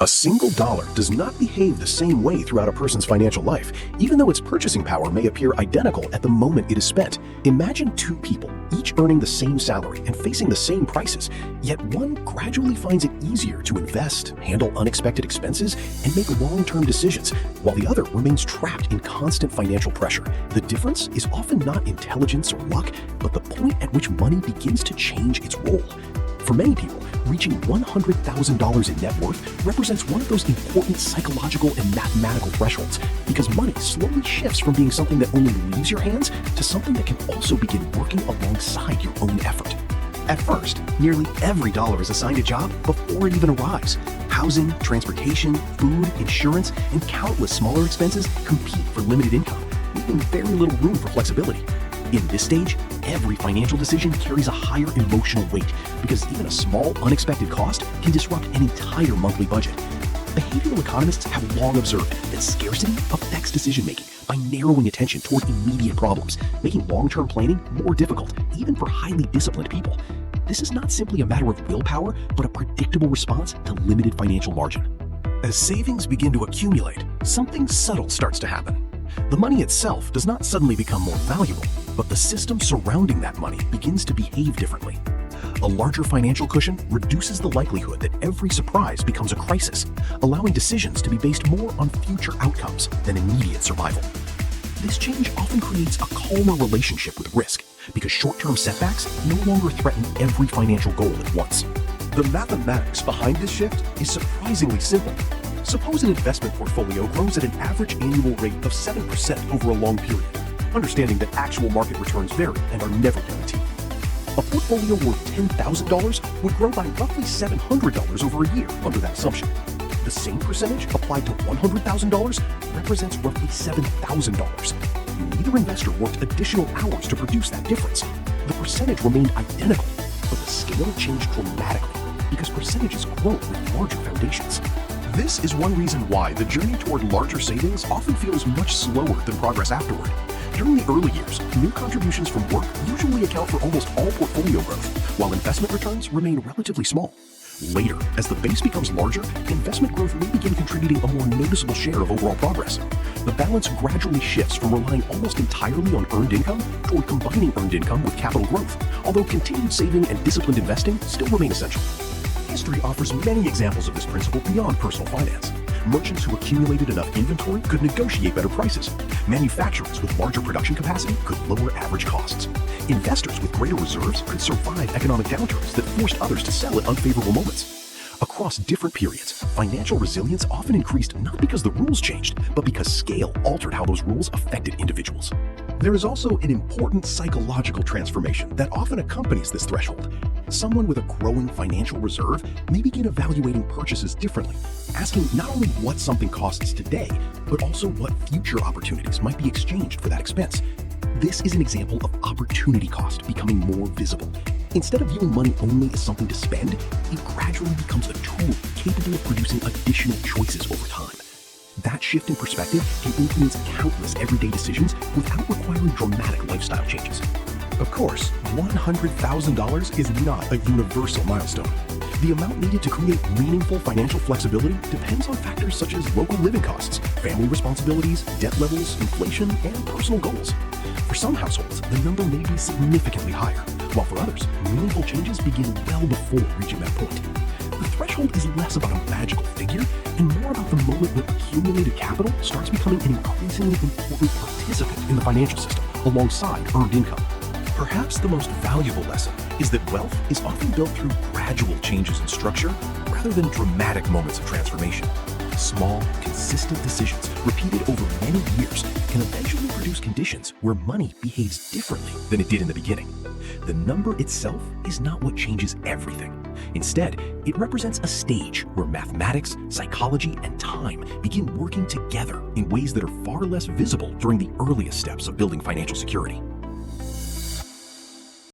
A single dollar does not behave the same way throughout a person's financial life, even though its purchasing power may appear identical at the moment it is spent. Imagine two people, each earning the same salary and facing the same prices, yet one gradually finds it easier to invest, handle unexpected expenses, and make long-term decisions, while the other remains trapped in constant financial pressure. The difference is often not intelligence or luck, but the point at which money begins to change its role. For many people, reaching $100,000 in net worth represents one of those important psychological and mathematical thresholds, because money slowly shifts from being something that only leaves your hands to something that can also begin working alongside your own effort. At first, nearly every dollar is assigned a job before it even arrives. Housing, transportation, food, insurance, and countless smaller expenses compete for limited income, leaving very little room for flexibility. In this stage, every financial decision carries a higher emotional weight, because even a small, unexpected cost can disrupt an entire monthly budget. Behavioral economists have long observed that scarcity affects decision-making by narrowing attention toward immediate problems, making long-term planning more difficult, even for highly disciplined people. This is not simply a matter of willpower, but a predictable response to limited financial margin. As savings begin to accumulate, something subtle starts to happen. The money itself does not suddenly become more valuable, but the system surrounding that money begins to behave differently. A larger financial cushion reduces the likelihood that every surprise becomes a crisis, allowing decisions to be based more on future outcomes than immediate survival. This change often creates a calmer relationship with risk, because short-term setbacks no longer threaten every financial goal at once. The mathematics behind this shift is surprisingly simple. Suppose an investment portfolio grows at an average annual rate of 7% over a long period, understanding that actual market returns vary and are never guaranteed. A portfolio worth $10,000 would grow by roughly $700 over a year under that assumption. The same percentage applied to $100,000 represents roughly $7,000. Neither investor worked additional hours to produce that difference. The percentage remained identical, but the scale changed dramatically because percentages grow with larger foundations. This is one reason why the journey toward larger savings often feels much slower than progress afterward. During the early years, new contributions from work usually account for almost all portfolio growth, while investment returns remain relatively small. Later, as the base becomes larger, investment growth may begin contributing a more noticeable share of overall progress. The balance gradually shifts from relying almost entirely on earned income toward combining earned income with capital growth, although continued saving and disciplined investing still remain essential. History offers many examples of this principle beyond personal finance. Merchants who accumulated enough inventory could negotiate better prices. Manufacturers with larger production capacity could lower average costs. Investors with greater reserves could survive economic downturns that forced others to sell at unfavorable moments. Across different periods, financial resilience often increased not because the rules changed, but because scale altered how those rules affected individuals. There is also an important psychological transformation that often accompanies this threshold. Someone with a growing financial reserve may begin evaluating purchases differently, asking not only what something costs today, but also what future opportunities might be exchanged for that expense. This is an example of opportunity cost becoming more visible. Instead of viewing money only as something to spend, it gradually becomes a tool capable of producing additional choices over time. That shift in perspective can influence countless everyday decisions without requiring dramatic lifestyle changes. Of course, $100,000 is not a universal milestone. The amount needed to create meaningful financial flexibility depends on factors such as local living costs, family responsibilities, debt levels, inflation, and personal goals. For some households, the number may be significantly higher, while for others, meaningful changes begin well before reaching that point. The threshold is less about a magical figure and more about the moment when accumulated capital starts becoming an increasingly important participant in the financial system alongside earned income. Perhaps the most valuable lesson is that wealth is often built through gradual changes in structure rather than dramatic moments of transformation. Small, consistent decisions repeated over many years can eventually produce conditions where money behaves differently than it did in the beginning. The number itself is not what changes everything. Instead, it represents a stage where mathematics, psychology, and time begin working together in ways that are far less visible during the earliest steps of building financial security.